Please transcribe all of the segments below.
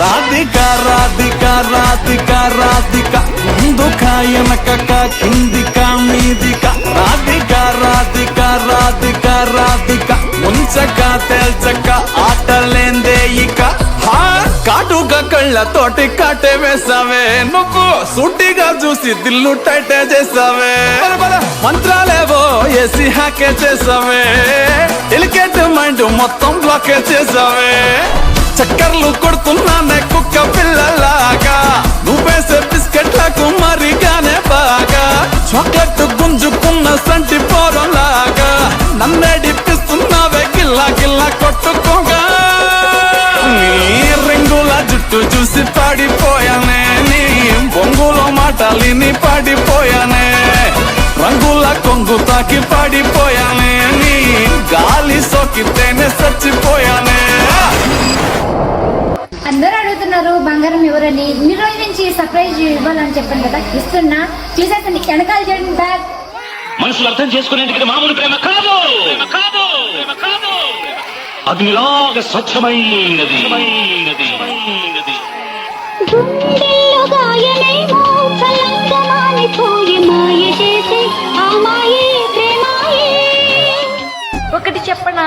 రాధిక రాధిక రాధిక రాధిక ముందుక వెనకక కిందిక మీదిక రాధిక రాధిక రాధిక రాధిక ముంచక తేల్చక ఆటలేందే ఇక కాటుగా కళ్ళతోటి కాటే వేసావే నువ్వు సూటిగా చూసి దిల్లు టైటే చేసావే మంత్రాలేవో ఏసి హ్యాకే చేసావే డెలికేట్ మైండ్ మొత్తం బ్లాకే చేసావే చక్కర్లు కొడుతున్నానే కుక్క పిల్లలాగా నువ్వేసే బిస్కెట్లకు మరిగానే బాగా చాక్లెట్ గుంజుకున్న సంటి పోరలాగా నన్నేడిపిస్తున్నావే గిల్లా గిల్లా కొట్టుకోగా నీ రింగుల జుట్టు చూసి పాడిపోయానే నీ బొంగులో మాటలిని పాడిపోయానే రంగుల కొంగు తాకి పాడిపోయానే నీ గాలి సోకితేనే చచ్చిపోయానే. అందరూ అడుగుతున్నారు బంగారం ఎవరని. ఇన్ని రోజుల నుంచి సర్ప్రైజ్ ఇవ్వాలని చెప్పాను కదా, ఇస్తున్నా. చూసేసండి వెనకాల చూడండి బ్యాగ్. మనుషులు అర్థం చేసుకునేందుకు మామూలు ప్రేమ కాదు, అగ్నిలాగా స్వచ్ఛమైనది. ఒకటి చెప్పనా,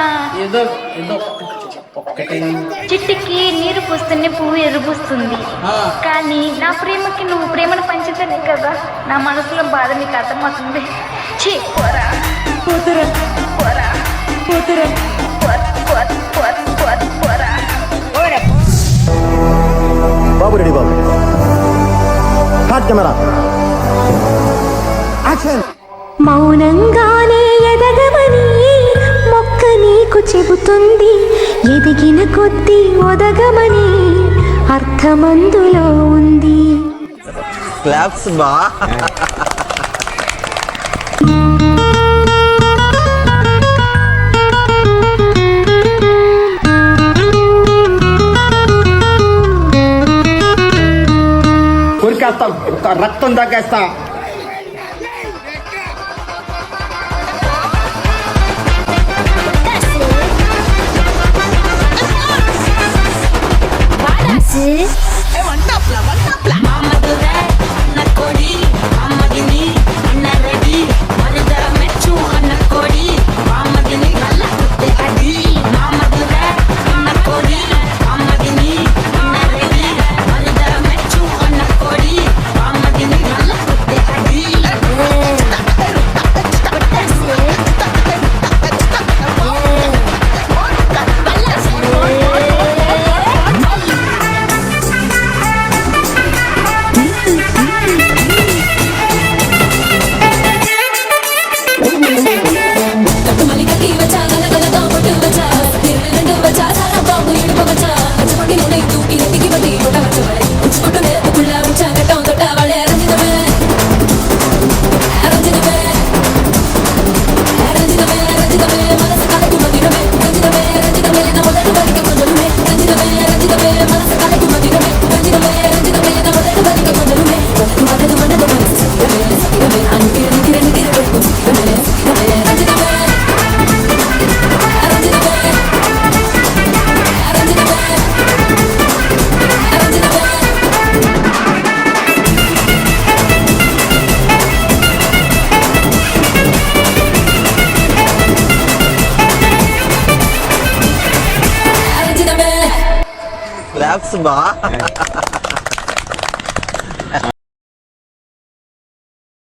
చిట్టికి నీరు పూస్తేనే పువ్వు ఎరుపుస్తుంది, కానీ నా ప్రేమకి నువ్వు ప్రేమను పంచితేనే కదా నా మనసులో బాధ నీకు అర్థమవుతుంది. చీ పోరా పోతురా పోరా పోతురా పోరా. బాబు రెడీ బాబు, హాట్ కెమెరా యాక్షన్. మౌనంగానే ఎదగమని మొక్క నీకు చెబుతుంది, ఎదిగిన కొద్దీ ఒదగమని అర్థమందులో ఉంది. క్లాప్స్ బా. కొరికేస్తా, రక్తం తగ్గేస్తా. క్లాప్స్ బా.